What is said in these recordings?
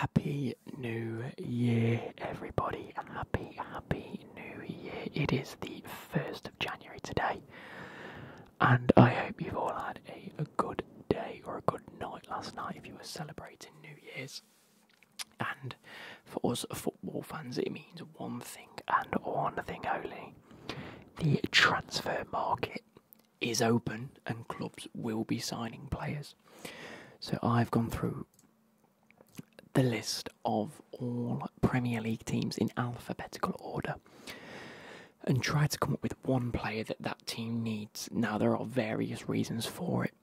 Happy New Year, everybody. Happy New Year. It is the 1st of January today, and I hope you've all had a good day or a good night last night if you were celebrating New Year's. And for us football fans, it means one thing and one thing only. The transfer market is open and clubs will be signing players. So I've gone through the list of all Premier League teams in alphabetical order and tried to come up with one player that team needs. Now, there are various reasons for it.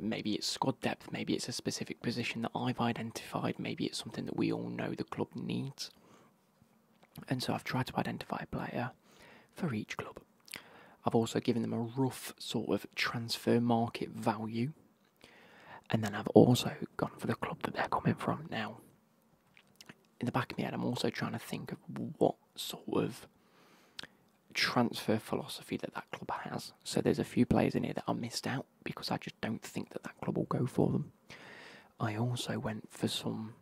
Maybe it's squad depth, maybe it's a specific position that I've identified, maybe it's something that we all know the club needs. And so I've tried to identify a player for each club. I've also given them a rough sort of transfer market value. And then I've also gone for the club that they're coming from. Now, in the back of my head, I'm also trying to think of what sort of transfer philosophy that club has. So there's a few players in here that I missed out because I just don't think that club will go for them. I also went for some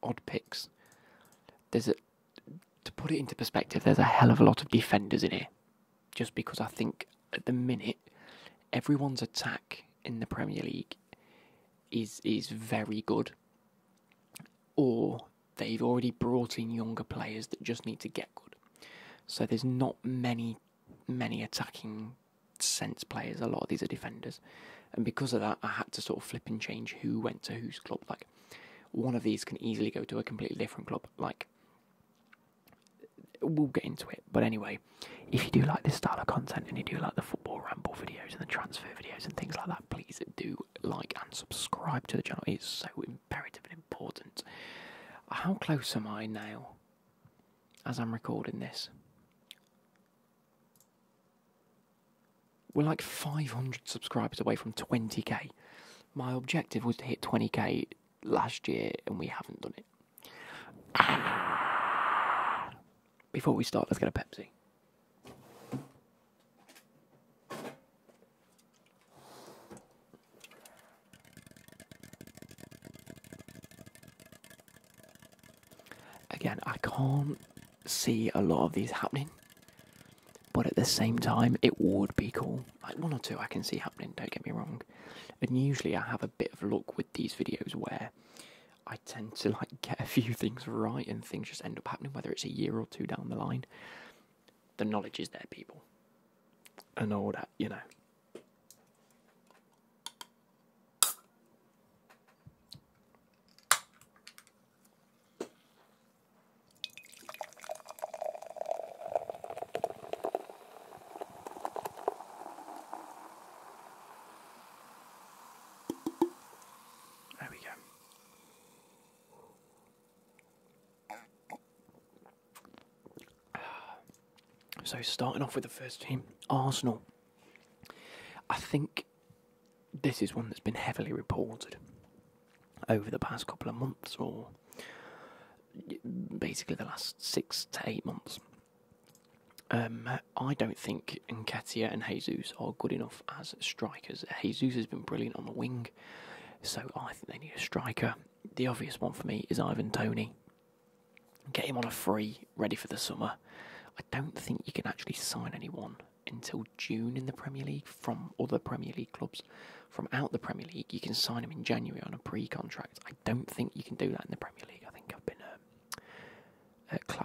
odd picks. To put it into perspective, there's a hell of a lot of defenders in here. Just because I think at the minute, everyone's attack in the Premier League is very good, or they've already brought in younger players that just need to get good. So there's not many attacking sense players. A lot of these are defenders, and because of that, I had to sort of flip and change who went to whose club. Like, one of these can easily go to a completely different club. Like, we'll get into it, but anyway, if you do like this style of content and you do like the football ramble videos and the transfer videos and things like that, please do like and subscribe to the channel. It's so imperative and important. How close am I now as I'm recording this? We're like 500 subscribers away from 20k. My objective was to hit 20k last year and we haven't done it. Before we start, let's get a Pepsi. Again, I can't see a lot of these happening, but at the same time, it would be cool. Like, one or two I can see happening, don't get me wrong. And usually I have a bit of luck with these videos where I tend to get a few things right and things just end up happening, whether it's a year or two down the line. The knowledge is there, people. And all that, you know. There we go. So starting off with the first team, Arsenal. I think this is one that's been heavily reported over the past couple of months, or basically the last 6 to 8 months. I don't think Nketiah and Jesus are good enough as strikers. Jesus has been brilliant on the wing, so I think they need a striker. The obvious one for me is Ivan Toney. Get him on a free, ready for the summer. I don't think you can actually sign anyone until June in the Premier League from other Premier League clubs. From out the Premier League, you can sign them in January on a pre-contract. I don't think you can do that in the Premier League. I think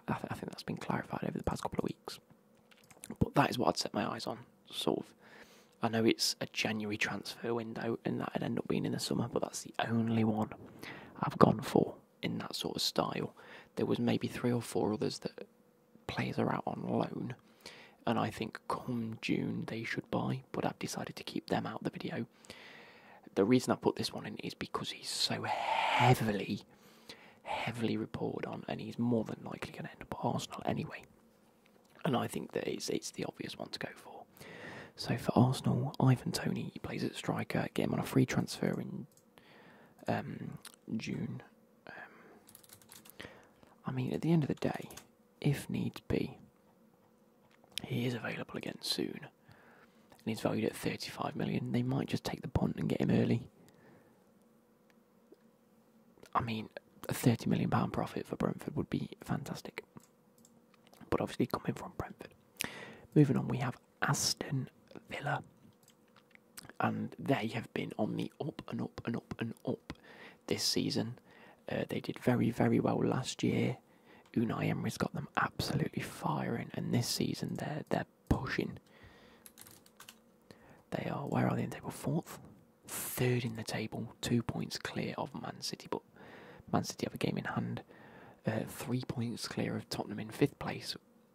I think that's been clarified over the past couple of weeks. But that is what I'd set my eyes on. Sort of. I know it's a January transfer window, and that'd end up being in the summer, but that's the only one I've gone for in that sort of style. There was maybe 3 or 4 others that players are out on loan, and I think come June they should buy, but I've decided to keep them out of the video. The reason I put this one in is because he's so heavily reported on, and he's more than likely going to end up at Arsenal anyway, and I think that it's the obvious one to go for. So for Arsenal, Ivan Toney, he plays at striker, get him on a free transfer in June. I mean, at the end of the day, if needs be, he is available again soon, and he's valued at 35 million. They might just take the punt and get him early. I mean, a £30 million profit for Brentford would be fantastic. But obviously coming from Brentford. Moving on, we have Aston Villa. And they have been on the up and up and up and up this season. They did very, very well last year. Unai Emery's got them absolutely firing, and this season they're pushing. They are, where are they in the table? 4th? 3rd in the table, 2 points clear of Man City, but Man City have a game in hand. 3 points clear of Tottenham in 5th place,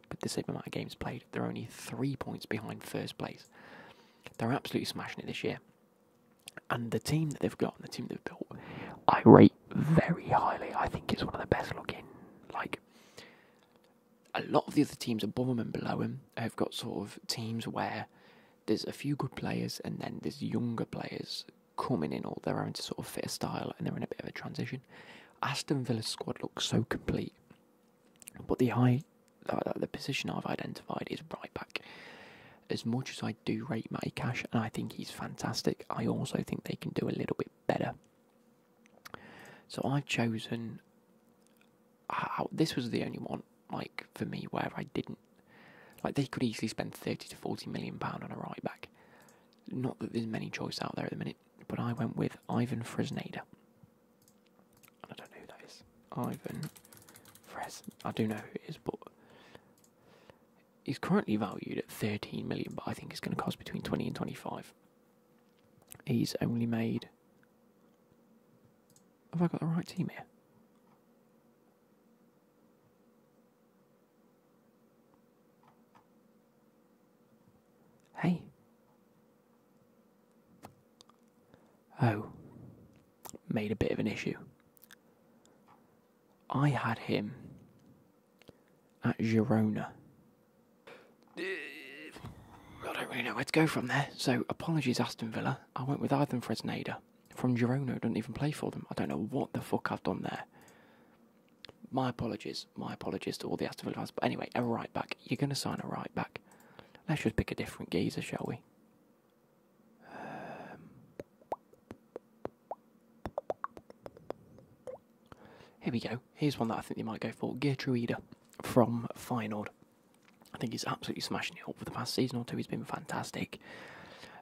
with the same amount of games played. They're only 3 points behind 1st place. They're absolutely smashing it this year. And the team that they've got, and the team they've built, I rate very highly. I think it's one of the best looking. Like, a lot of the other teams above them and below them have got sort of teams where there's a few good players and then there's younger players coming in, or they're having to sort of fit a style and they're in a bit of a transition. Aston Villa's squad looks so complete. But the position I've identified is right back. As much as I do rate Matty Cash, and I think he's fantastic, I also think they can do a little bit better. So I've chosen... this was the only one, like, for me, where I didn't... Like, they could easily spend £30 to £40 million on a right back. Not that there's many choice out there at the minute, but I went with Ivan Fresneda. I don't know who that is. Ivan I do know who it is, but... He's currently valued at 13 million, but I think it's going to cost between 20 and 25. He's only made... Have I got the right team here? Hey. Oh. Made a bit of an issue. I had him at Girona. I don't really know where to go from there. So, apologies, Aston Villa. I went with Ivan Fresneda from Girona, who doesn't even play for them. I don't know what the fuck I've done there. My apologies. My apologies to all the Aston Villa fans. But anyway, a right back. You're going to sign a right back. Let's just pick a different geezer, shall we? Here we go. Here's one that I think they might go for. Gertruida from Feyenoord. I think he's absolutely smashing it up for the past season or two. He's been fantastic.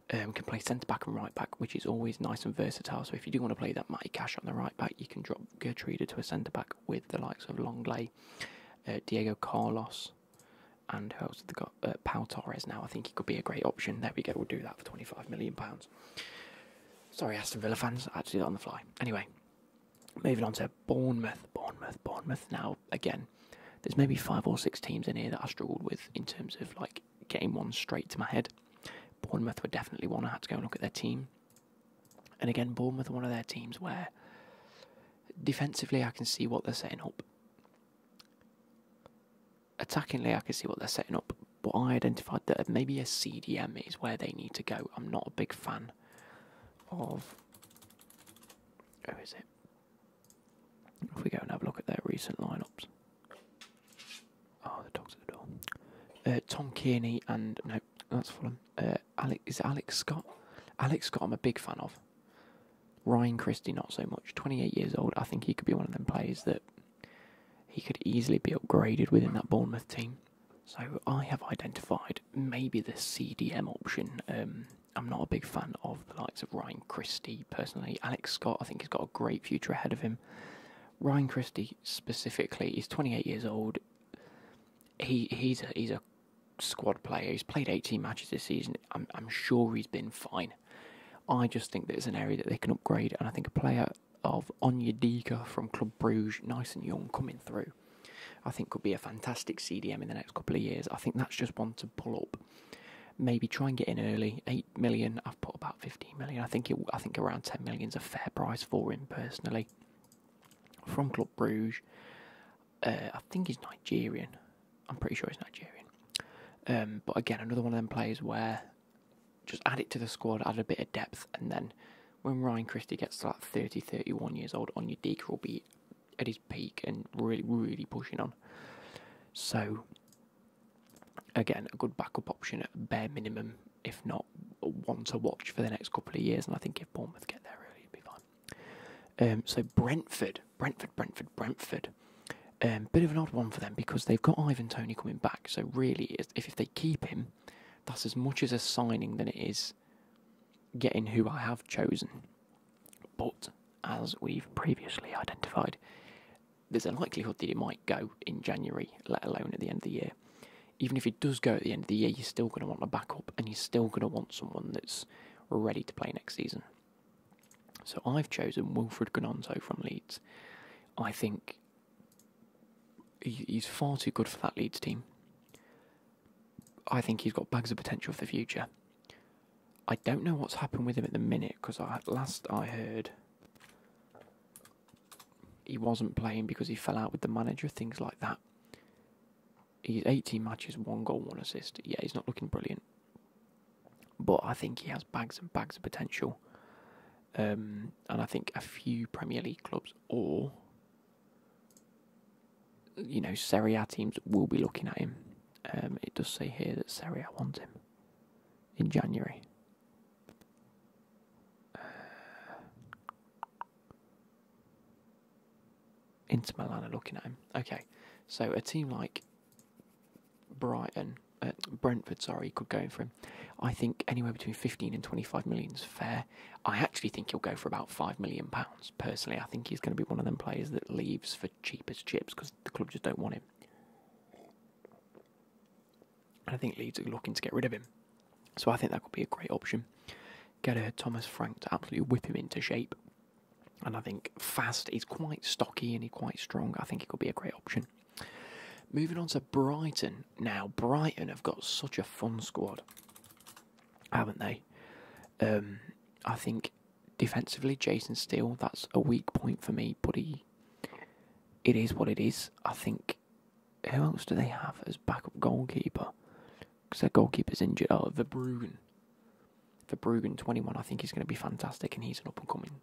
Can play centre-back and right-back, which is always nice and versatile. So if you do want to play that Matty Cash on the right-back, you can drop Gertruida to a centre-back with the likes of Longley, Diego Carlos, and who else have they got? Pau Torres now. I think he could be a great option. There we go. We'll do that for £25 million. Sorry, Aston Villa fans. I had to do that on the fly. Anyway, moving on to Bournemouth. Now, again, there's maybe 5 or 6 teams in here that I struggled with in terms of like getting one straight to my head. Bournemouth were definitely one. I had to go and look at their team. And again, Bournemouth are one of their teams where defensively I can see what they're setting up. Attackingly I can see what they're setting up. But I identified that maybe a CDM is where they need to go. I'm not a big fan of... Who is it? If we go and have a look at their recent lineups. Oh, the dog's at the door. Tom Kearney and... No, that's Fulham. Is it Alex Scott? Alex Scott I'm a big fan of. Ryan Christie not so much. 28 years old. I think he could be one of them players that he could easily be upgraded within that Bournemouth team. So I have identified maybe the CDM option. I'm not a big fan of the likes of Ryan Christie personally. Alex Scott I think he's got a great future ahead of him. Ryan Christie specifically, he's 28 years old. He's a squad player. He's played 18 matches this season. I'm sure he's been fine. I just think that it's an area that they can upgrade, and I think a player of Onyedika from Club Brugge, nice and young, coming through, I think could be a fantastic CDM in the next couple of years. I think that's just one to pull up. Maybe try and get in early. 8 million. I've put about 15 million. I think around 10 million is a fair price for him personally. From Club Brugge, I think he's Nigerian. I'm pretty sure he's Nigerian. But again, another one of them players where just add it to the squad, add a bit of depth, and then when Ryan Christie gets to like 30, 31 years old, Onyedika will be at his peak and really, really pushing on. So, again, a good backup option at bare minimum, if not one to watch for the next couple of years. And I think if Bournemouth get there early, it'll be fine. So Brentford. Brentford. Bit of an odd one for them because they've got Ivan Toney coming back. So really, if they keep him, that's as much as a signing than it is getting who I have chosen. But as we've previously identified, there's a likelihood that it might go in January, let alone at the end of the year. Even if it does go at the end of the year, you're still going to want a backup, and you're still going to want someone that's ready to play next season. So I've chosen Wilfred Gnonto from Leeds. I think he's far too good for that Leeds team. I think he's got bags of potential for the future. I don't know what's happened with him at the minute, because last I heard he wasn't playing because he fell out with the manager, things like that. He's 18 matches, 1 goal, 1 assist. Yeah, he's not looking brilliant. But I think he has bags and bags of potential. And I think a few Premier League clubs or, Serie A teams will be looking at him. It does say here that Serie A wants him in January. Inter Milan are looking at him. Okay, so a team like Brentford, could go in for him. I think anywhere between 15 and 25 million is fair. I actually think he'll go for about £5 million. Personally, I think he's going to be one of them players that leaves for cheap as chips because the club just don't want him. And I think Leeds are looking to get rid of him. So I think that could be a great option. Get a Thomas Frank to absolutely whip him into shape. And I think fast, he's quite stocky and he's quite strong. I think it could be a great option. Moving on to Brighton. Now, Brighton have got such a fun squad, haven't they? I think defensively, Jason Steele, that's a weak point for me, but it is what it is. I think, who else do they have as backup goalkeeper? Because their goalkeeper's injured. Oh, Verbruggen, 21, I think he's going to be fantastic, and he's an up-and-coming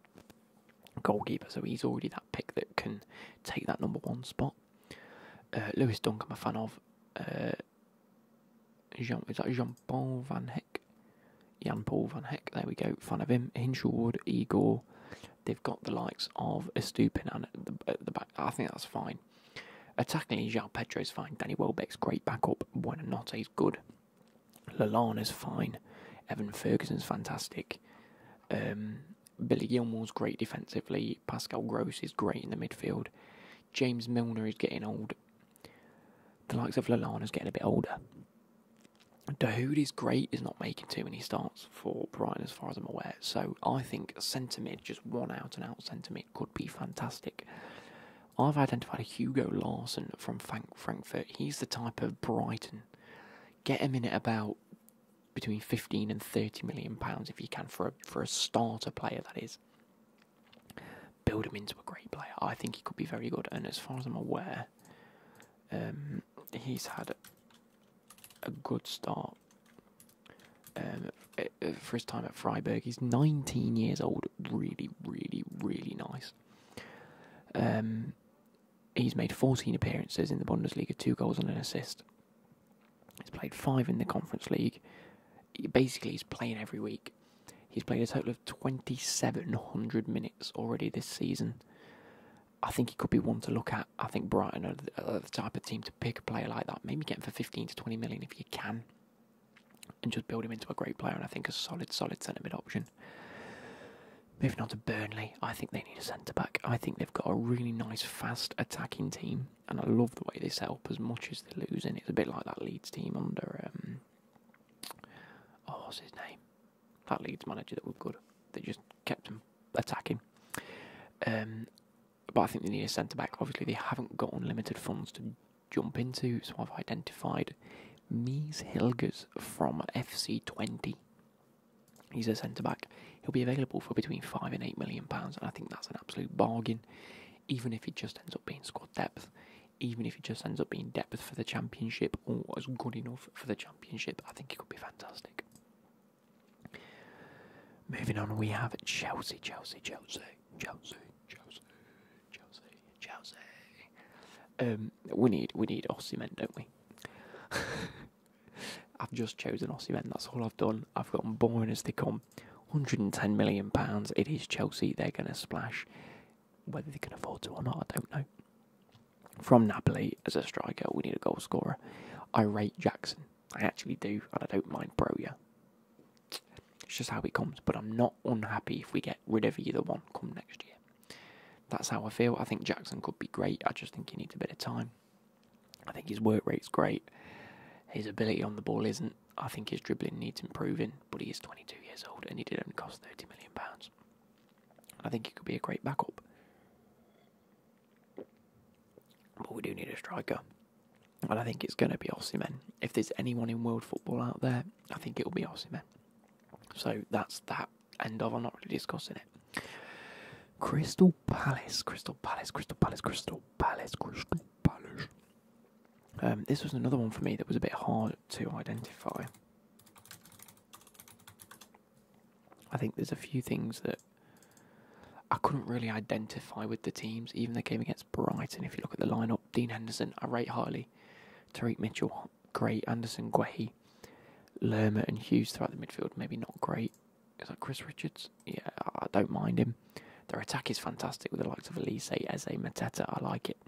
goalkeeper, so he's already that pick that can take that number 1 spot. Lewis Dunk, I'm a fan of. Jean-Paul Van Heck? Jan-Paul Van Heck, there we go, fan of him. Hinshelwood, Igor. They've got the likes of Estupinan at the back. I think that's fine. Attackingly, João Pedro's fine. Danny Welbeck's great backup. Buonanote's good. Lallana's fine. Evan Ferguson's fantastic. Billy Gilmore's great defensively. Pascal Gross is great in the midfield. James Milner is getting old. The likes of Lallana's getting a bit older. Dahoud is great, is not making too many starts for Brighton as far as I'm aware. So I think centre mid, just one out and out centre mid, could be fantastic. I've identified a Hugo Larsson from Frankfurt. He's the type of Brighton. Get him in at about between 15 and 30 million pounds if you can for a starter player, that is. Build him into a great player. I think he could be very good. And as far as I'm aware, he's had a good start for his time at Freiburg. He's 19 years old. Really, really, really nice. He's made 14 appearances in the Bundesliga, 2 goals and an assist. He's played 5 in the Conference League. Basically, he's playing every week. He's played a total of 2,700 minutes already this season. I think he could be one to look at. I think Brighton are the type of team to pick a player like that. Maybe get him for 15 to 20 million if you can. And just build him into a great player. And I think a solid centre-mid option. Moving on to Burnley. I think they need a centre-back. I think they've got a really nice, fast attacking team. And I love the way they set up as much as they're losing. It's a bit like that Leeds team under... what's his name? That Leeds manager that was good. They just kept them attacking. But I think they need a centre-back. Obviously, they haven't got unlimited funds to jump into, so I've identified Mies Hilgers from FC 20. He's a centre-back. He'll be available for between 5 and 8 million pounds, and I think that's an absolute bargain, even if it just ends up being squad depth. Even if it just ends up being depth for the Championship, or as good enough for the Championship, I think it could be fantastic. Moving on, we have Chelsea. We need Osimhen, don't we? I've just chosen Osimhen. That's all I've done. I've gotten boring as they come. £110 million. It is Chelsea. They're going to splash. Whether they can afford to or not, I don't know. From Napoli, as a striker, we need a goal scorer. I rate Jackson. I actually do, and I don't mind Broja. It's just how it comes, but I'm not unhappy if we get rid of either one come next year. That's how I feel. I think Jackson could be great. I just think he needs a bit of time. I think his work rate's great. His ability on the ball isn't. I think his dribbling needs improving, but he is 22 years old and he did only cost £30 million. I think he could be a great backup. But we do need a striker. And I think it's going to be Osimhen. If there's anyone in world football out there, I think it will be Osimhen. So that's that end of. I'm not really discussing it. Crystal Palace. This was another one for me that was a bit hard to identify. I think there's a few things that I couldn't really identify with the teams. Even the game against Brighton, if you look at the lineup, Dean Henderson, I rate highly. Tariq Mitchell, great. Anderson, Guehi, Lerma and Hughes throughout the midfield, maybe not great. Is that Chris Richards? Yeah, I don't mind him. Their attack is fantastic with the likes of Elise, Eze, Mateta. I like it.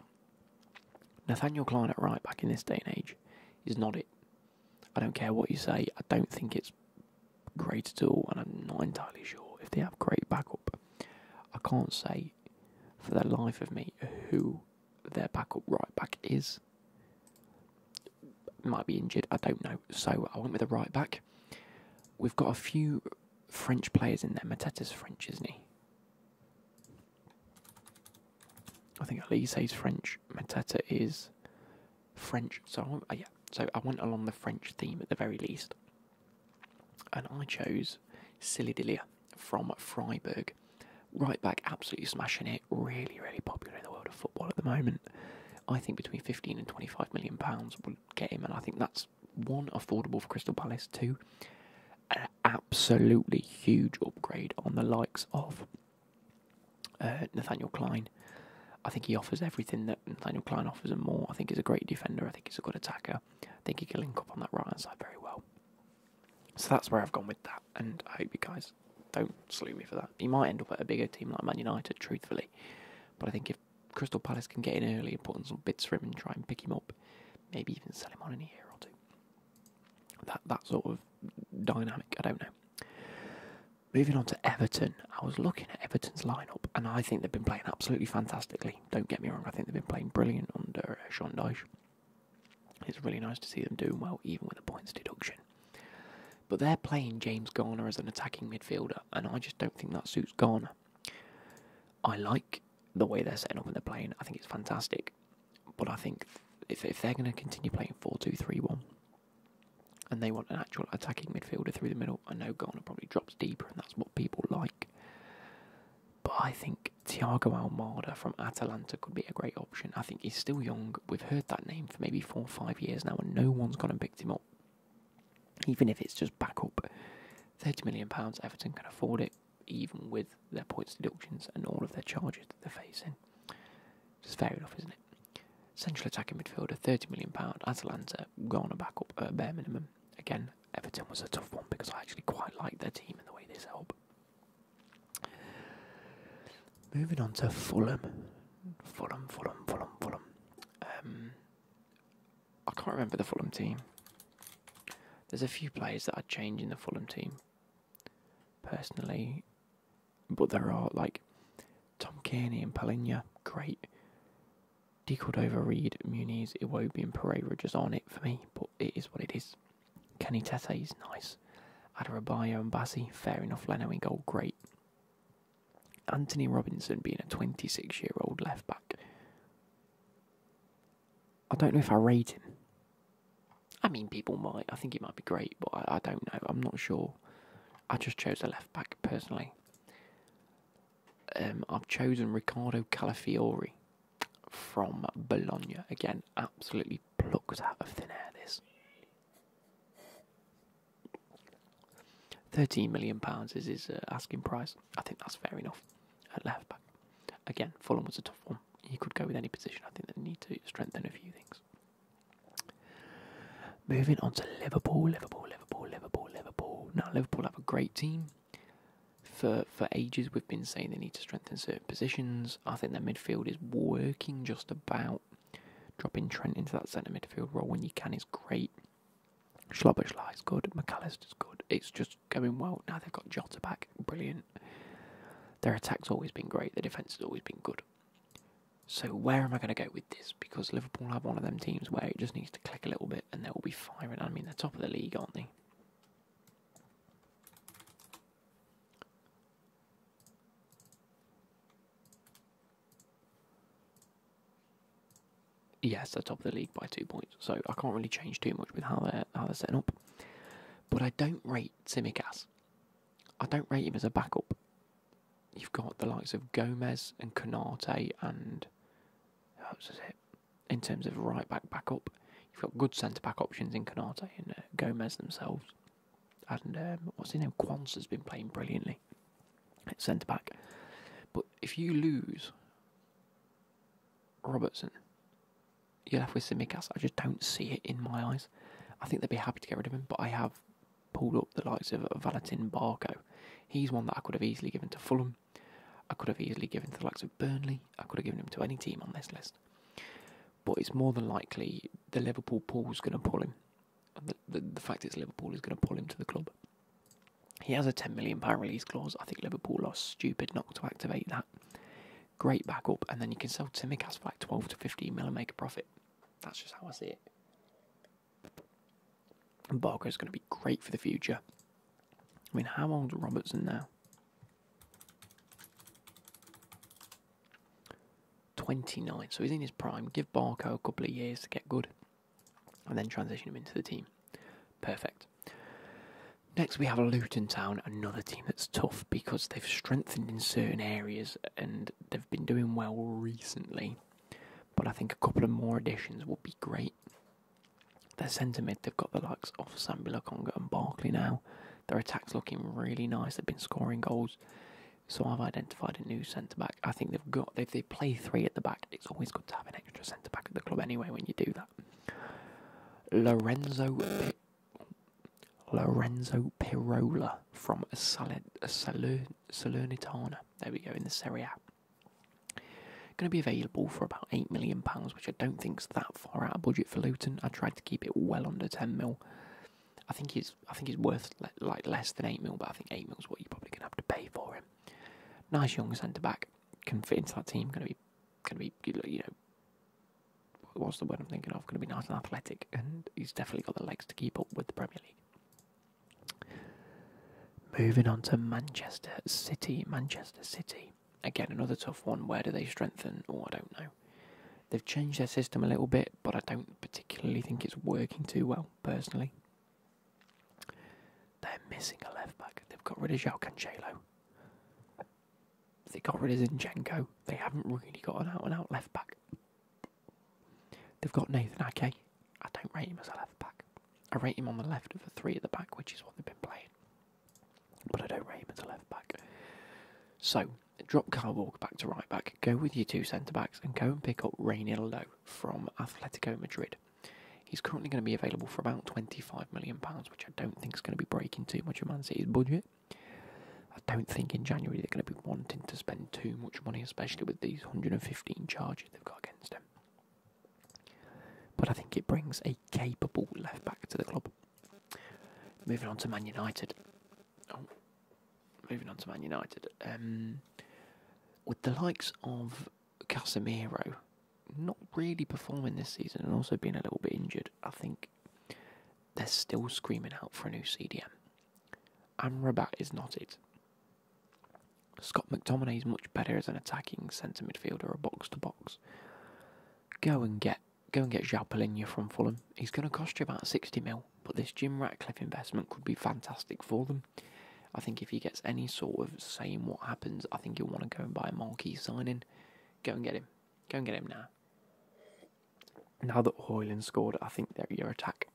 Nathaniel Klein at right back in this day and age is not it. I don't care what you say. I don't think it's great at all, and I'm not entirely sure if they have great backup. I can't say for the life of me who their backup right back is. Might be injured, I don't know. So I went with a right back. We've got a few French players in there. Mateta's French, isn't he? I think Elise's French. Mateta is French. So I went along the French theme at the very least. And I chose Silidilia from Freiburg. Right back, absolutely smashing it. Really, really popular in the world of football at the moment. I think between £15 and £25 million will get him, and I think that's one, affordable for Crystal Palace, two, an absolutely huge upgrade on the likes of Nathaniel Klein. I think he offers everything that Nathaniel Klein offers and more. I think he's a great defender. I think he's a good attacker. I think he can link up on that right hand side very well. So that's where I've gone with that, and I hope you guys don't salute me for that. He might end up at a bigger team like Man United, truthfully, but I think if Crystal Palace can get in early and put on some bids for him and try and pick him up, maybe even sell him on in a year or two. That sort of dynamic, I don't know. Moving on to Everton, I was looking at Everton's lineup and I think they've been playing absolutely fantastically. Don't get me wrong, I think they've been playing brilliant under Sean Dyche. It's really nice to see them doing well, even with the points deduction. But they're playing James Garner as an attacking midfielder, and I just don't think that suits Garner. I like the way they're setting up and they're playing. I think it's fantastic. But I think if they're going to continue playing 4-2-3-1 and they want an actual attacking midfielder through the middle, I know Garner probably drops deeper and that's what people like. But I think Thiago Almada from Atalanta could be a great option. I think he's still young. We've heard that name for maybe 4 or 5 years now and no one's gone and picked him up. Even if it's just backup. £30 million, Everton can afford it, even with their points deductions and all of their charges that they're facing. Just fair enough, isn't it? Central attacking midfielder, £30 million, Atalanta, Garner backup at a bare minimum. Again, Everton was a tough one because I actually quite like their team and the way they set up. Moving on to Fulham. Fulham. I can't remember the Fulham team. There's a few players that I'd change in the Fulham team, personally. But there are, like, Tom Kearney and Palhinha, great. De Cordova, Reed, Muniz, Iwobi and Pereira just on it for me, but it is what it is. Kenny Tete is nice. Adarabioyo and Bassi, fair enough. Leno in goal, great. Anthony Robinson being a 26-year-old left-back. I don't know if I rate him. I mean, people might. I think it might be great, but I don't know. I'm not sure. I just chose a left-back, personally. I've chosen Riccardo Calafiori from Bologna. Again, absolutely plucked out of thin air, this. £13 million is his asking price. I think that's fair enough at left back. Again, Fulham was a tough one. He could go with any position. I think they need to strengthen a few things. Moving on to Liverpool. Now, Liverpool have a great team. For ages we've been saying they need to strengthen certain positions. I think their midfield is working just about. Dropping Trent into that centre midfield role when you can is great. Schloboschlei is good. McAllister's good. It's just going well. Now they've got Jota back. Brilliant. Their attack's always been great. Their defence has always been good. So where am I going to go with this? Because Liverpool have one of them teams where it just needs to click a little bit and they will be firing. I mean, they're top of the league, aren't they? Yes, they're top of the league by 2 points. So I can't really change too much with how they're setting up. But I don't rate Tsimikas. I don't rate him as a backup. You've got the likes of Gomez and Konate and how was it? In terms of right back backup, you've got good centre back options in Konate and Gomez themselves. And what's his name? Quansah's been playing brilliantly at centre back. But if you lose Robertson, you're left with Tsimikas. I just don't see it in my eyes. I think they'd be happy to get rid of him, but I have pulled up the likes of Valentin Barco. He's one that I could have easily given to Fulham. I could have easily given to the likes of Burnley. I could have given him to any team on this list. But it's more than likely the Liverpool pool's going to pull him. The fact it's Liverpool is going to pull him to the club. He has a £10 million release clause. I think Liverpool are stupid not to activate that. Great backup, and then you can sell Tsimikas for like 12 to 15 mil and make a profit. That's just how I see it. And Barker's going to be great for the future. I mean, how old is Robertson now? 29, so he's in his prime. Give Barco a couple of years to get good, and then transition him into the team. Perfect. Next we have Luton Town, another team that's tough because they've strengthened in certain areas and they've been doing well recently. But I think a couple of more additions would be great. Their centre mid, they've got the likes of Sambi Lokonga and Barkley now. Their attack's looking really nice. They've been scoring goals. So I've identified a new centre back. I think if they play three at the back, it's always good to have an extra centre back at the club anyway when you do that. Lorenzo Pirola from Salernitana. There we go, in the Serie A. Going to be available for about £8 million, which I don't think is that far out of budget for Luton. I tried to keep it well under 10 mil. I think he's worth like less than 8 mil, but I think 8 mil is what you're probably going to have to pay for him. Nice young centre back, can fit into that team. Going to be, you know, what's the word I'm thinking of? Going to be nice and athletic, and he's definitely got the legs to keep up with the Premier League. Moving on to Manchester City. Again, another tough one. Where do they strengthen? Oh, I don't know. They've changed their system a little bit, but I don't particularly think it's working too well, personally. They're missing a left back. They've got rid of João Cancelo. They got rid of Zinchenko. They haven't really got an out-and-out left back. They've got Nathan Ake. I don't rate him as a left back. I rate him on the left of the three at the back, which is what they've been playing. But I don't rate him as a left back. So, drop Kyle Walker back to right back, go with your two centre backs, and go and pick up Reinildo from Atletico Madrid. He's currently going to be available for about £25 million, which I don't think is going to be breaking too much of Man City's budget. I don't think in January they're going to be wanting to spend too much money, especially with these 115 charges they've got against him. But I think it brings a capable left back to the club. Moving on to Man United. With the likes of Casemiro not really performing this season and also being a little bit injured, I think they're still screaming out for a new CDM. Amrabat is not it. Scott McTominay is much better as an attacking centre midfielder, a box to box. Go and get João Palhinha from Fulham. He's going to cost you about 60 mil, but this Jim Ratcliffe investment could be fantastic for them. I think if he gets any sort of say in what happens, I think he'll want to go and buy a marquee signing. Go and get him. Go and get him now. Now that Højlund scored, I think that your attack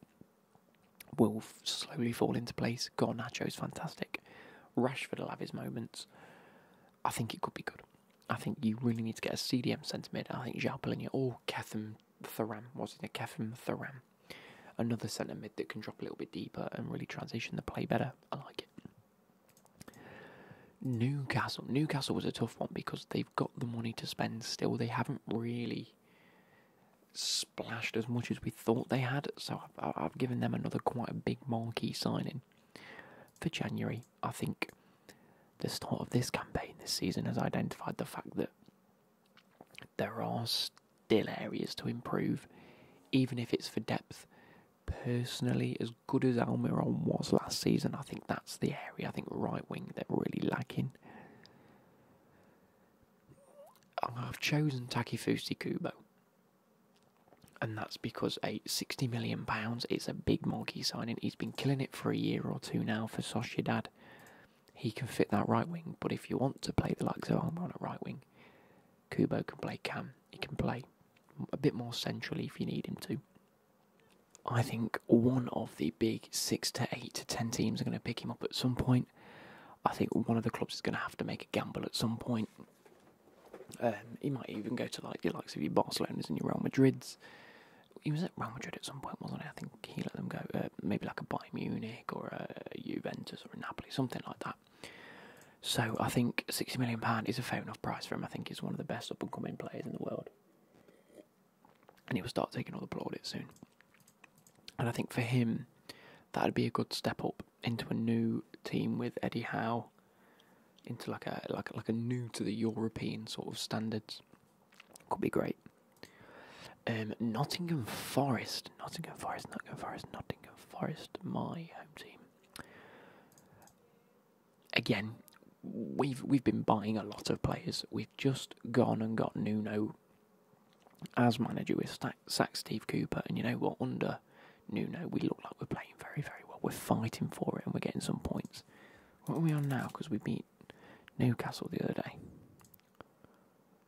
will slowly fall into place. Garnacho's fantastic. Rashford will have his moments. I think it could be good. I think you really need to get a CDM centre mid. I think João Palhinha or Kefim Thuram. Another centre mid that can drop a little bit deeper and really transition the play better. I like it. Newcastle was a tough one because they've got the money to spend still. They haven't really splashed as much as we thought they had, so I've given them another quite a big marquee signing for January. I think the start of this campaign this season has identified the fact that there are still areas to improve, even if it's for depth. Personally, as good as Almiron was last season, I think that's the area. I think right wing they're really lacking. I've chosen Takefusa Kubo, and that's because £60 million, it's a big marquee signing. He's been killing it for a year or two now for Sociedad. He can fit that right wing, but if you want to play the likes of Almiron at right wing, Kubo can play cam. He can play a bit more centrally if you need him to. I think one of the big 6 to 8 to 10 teams are going to pick him up at some point. I think one of the clubs is going to have to make a gamble at some point. He might even go to like the likes of your Barcelonas and your Real Madrids. He was at Real Madrid at some point, wasn't he? I think he let them go. Maybe like a Bayern Munich or a Juventus or a Napoli, something like that. So I think £60 million is a fair enough price for him. I think he's one of the best up-and-coming players in the world. And he will start taking all the plaudits soon. And I think for him, that would be a good step up into a new team with Eddie Howe, into like a new to the European sort of standards. Could be great. Nottingham Forest, my home team. Again, we've been buying a lot of players. We've just gone and got Nuno as manager. We've sacked Steve Cooper, and you know what? Under Nuno, we look like we're playing very, very well. We're fighting for it and we're getting some points. What are we on now? Because we beat Newcastle the other day.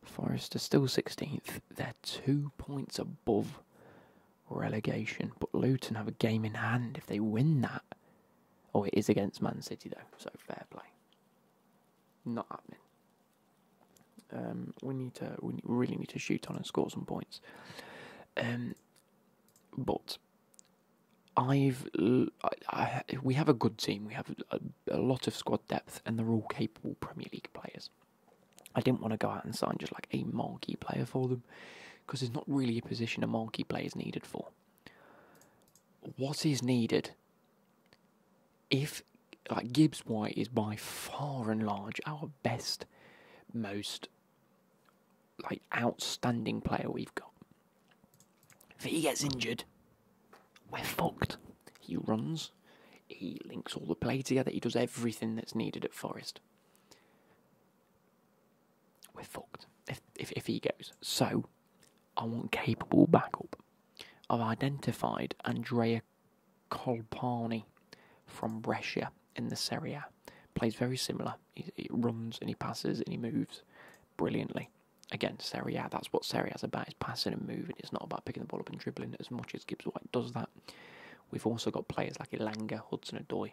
Forest are still 16th. They're 2 points above relegation. But Luton have a game in hand. If they win that... Oh, it is against Man City though, so fair play. Not happening. We really need to shoot on and score some points. But... we have a good team. We have a lot of squad depth, and they're all capable Premier League players. I didn't want to go out and sign just like a marquee player for them, because there's not really a position a marquee player is needed for. What is needed? If like Gibbs White is by far and large our best, most like outstanding player we've got. If he gets injured, we're fucked. He runs, he links all the play together, he does everything that's needed at Forest. We're fucked if he goes. So, I want capable backup. I've identified Andrea Colpani from Brescia in the Serie A. Plays very similar. He runs and he passes and he moves brilliantly. Again, Serie A, that's what Serie A is about, is passing and moving. It's not about picking the ball up and dribbling as much as Gibbs White does that. We've also got players like Elanga, Hudson-Odoi,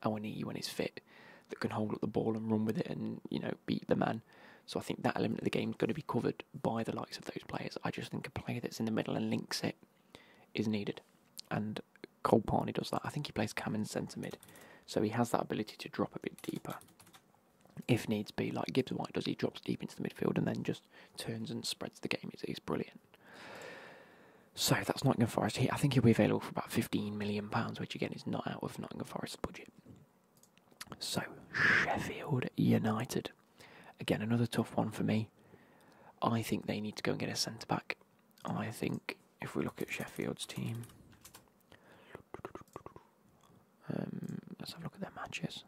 Awoniyi when he's fit, that can hold up the ball and run with it and, you know, beat the man. So I think that element of the game is going to be covered by the likes of those players. I just think a player that's in the middle and links it is needed. And Colpani does that. I think he plays cam and centre mid. So he has that ability to drop a bit deeper. If needs be, like Gibbs White does, he drops deep into the midfield and then just turns and spreads the game. It's brilliant. So that's Nottingham Forest. I think he'll be available for about £15 million, which again is not out of Nottingham Forest's budget. So, Sheffield United. Again, another tough one for me. I think they need to go and get a centre-back. I think if we look at Sheffield's team... let's have a look at their matches.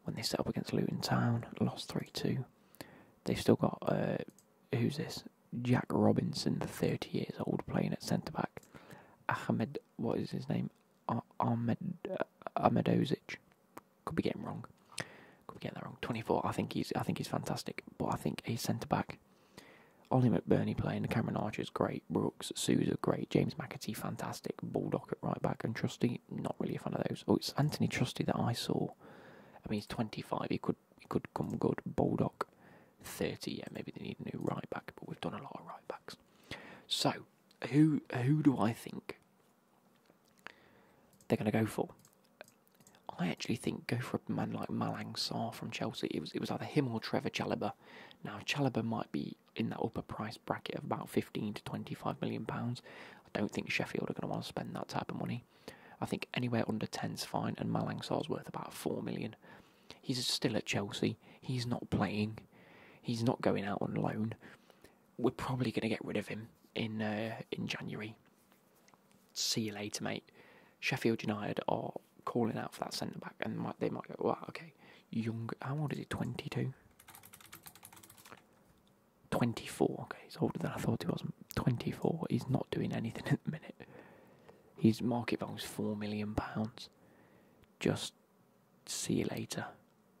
When they set up against Luton Town, lost 3-2. They've still got, who's this? Jack Robinson, 30 years old, playing at centre-back. Ahmed, what is his name? Ahmedozic. Could be getting wrong. Could be getting that wrong. 24. I think he's fantastic. But I think a centre back. Ollie McBurney playing. Cameron Archer's great. Brooks, Sousa great. James McAtee fantastic. Bulldog at right back. And Trusty, not really a fan of those. Oh, it's Anthony Trusty that I saw. I mean, he's 25. He could come good. Bulldog, 30. Yeah, maybe they need a new right back. But we've done a lot of right backs. So, who do I think they're going to go for? I actually think go for a man like Malang Sarr from Chelsea. It was either him or Trevor Chalobah. Now Chalobah might be in that upper price bracket of about 15 to 25 million pounds. I don't think Sheffield are going to want to spend that type of money. I think anywhere under 10's fine, and Malang Sarr's worth about 4 million. He's still at Chelsea. He's not playing. He's not going out on loan. We're probably going to get rid of him in January. See you later, mate. Sheffield United are calling out for that centre back, and they might go, well, okay, young. How old is he? 22. 24. Okay, he's older than I thought he was. 24. He's not doing anything at the minute. His market value is £4 million. Just see you later.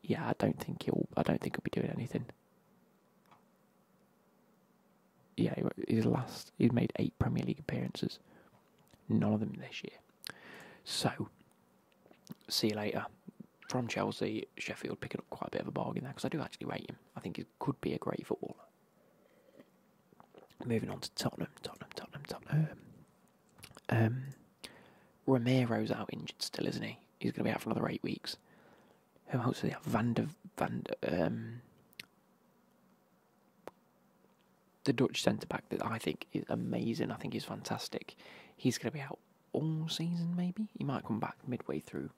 Yeah, I don't think he'll be doing anything. Yeah, he's made 8 Premier League appearances. None of them this year. So, see you later. From Chelsea, Sheffield picking up quite a bit of a bargain there, because I do actually rate him. I think he could be a great footballer. Moving on to Tottenham. Romero's out injured still, isn't he? He's going to be out for another 8 weeks. Who else do they have? The Dutch centre-back that I think is amazing. I think he's fantastic. He's going to be out all season, maybe? He might come back midway through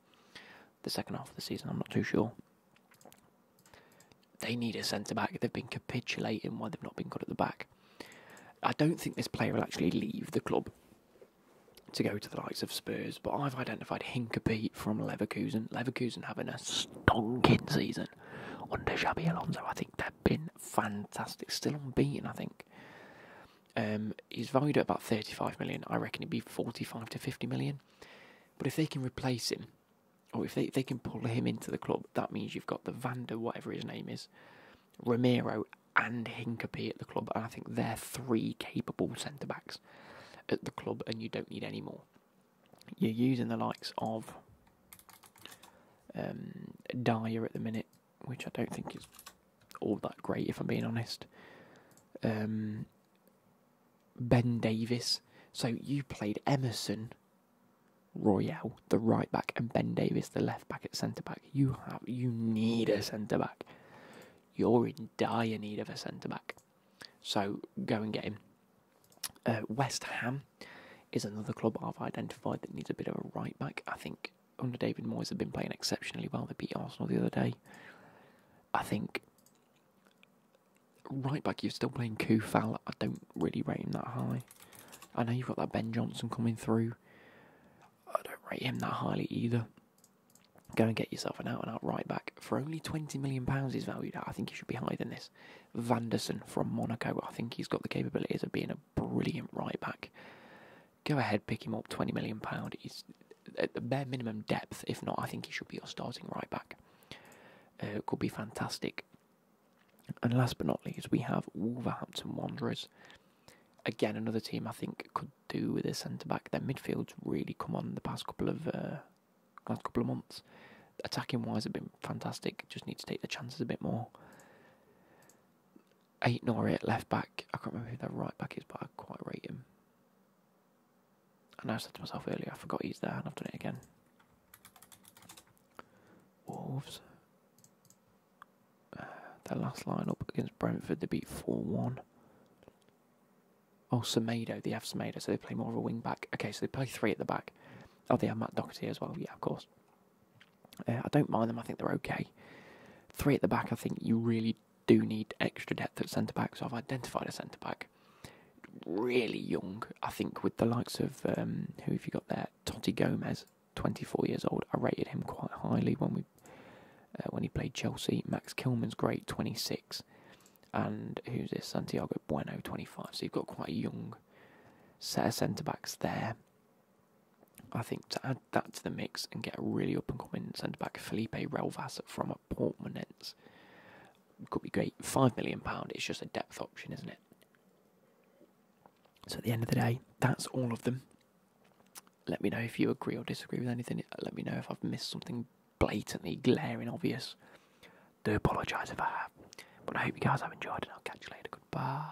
the second half of the season. I'm not too sure. They need a centre-back. They've been capitulating while they've not been good at the back. I don't think this player will actually leave the club to go to the likes of Spurs, but I've identified Hincapie from Leverkusen. Leverkusen having a stonking season under Xabi Alonso. I think they've been fantastic. Still unbeaten, I think. He's valued at about 35 million. I reckon he'd be 45 to 50 million. But if they can replace him, or if they can pull him into the club, that means you've got the Vander, whatever his name is, Romero and Hincapie at the club, and I think they're 3 capable centre-backs at the club, and you don't need any more. You're using the likes of Dyer at the minute, which I don't think is all that great, if I'm being honest. Ben Davies. So you played Emerson Royale, the right back, and Ben Davies, the left back at centre back. You need a centre back. You're in dire need of a centre back. So go and get him. West Ham is another club I've identified that needs a bit of a right back. I think under David Moyes have been playing exceptionally well. They beat Arsenal the other day. I think right back you're still playing Koufal. I don't really rate him that high. I know you've got that Ben Johnson coming through. I don't rate him that highly either. Go and get yourself an out-and-out right back. For only £20 million he's valued at. I think he should be higher than this. Vanderson from Monaco. I think he's got the capabilities of being a brilliant right back. Go ahead, pick him up, £20 million. He's at the bare minimum depth. If not, I think he should be your starting right back. Could be fantastic. And last but not least, we have Wolverhampton Wanderers. Again, another team I think could do with a centre-back. Their midfield's really come on the past couple of months. Attacking-wise, have been fantastic. Just need to take the chances a bit more. Aït-Nouri at left-back. I can't remember who their right-back is, but I quite rate him. And I said to myself earlier, I forgot he's there, and I've done it again. Wolves. Their last line-up against Brentford, they beat 4-1. Oh, Semedo. They have Semedo, so they play more of a wing-back. Okay, so they play 3 at the back. Oh, they have Matt Doherty as well. Yeah, of course. I don't mind them. I think they're okay. 3 at the back, I think you really do need extra depth at centre-back. So I've identified a centre-back. Really young. I think with the likes of, who have you got there? Totti Gomez, 24 years old. I rated him quite highly when he played Chelsea. Max Kilman's great, 26. And who's this? Santiago Bueno, 25. So you've got quite a young set of centre-backs there. I think to add that to the mix and get a really up-and-coming centre-back, Felipe Relvas from Portmanense could be great. £5 million, it's just a depth option, isn't it? So at the end of the day, that's all of them. Let me know if you agree or disagree with anything. Let me know if I've missed something blatantly glaring obvious. Do apologise if I have. But I hope you guys have enjoyed, and I'll catch you later. Goodbye.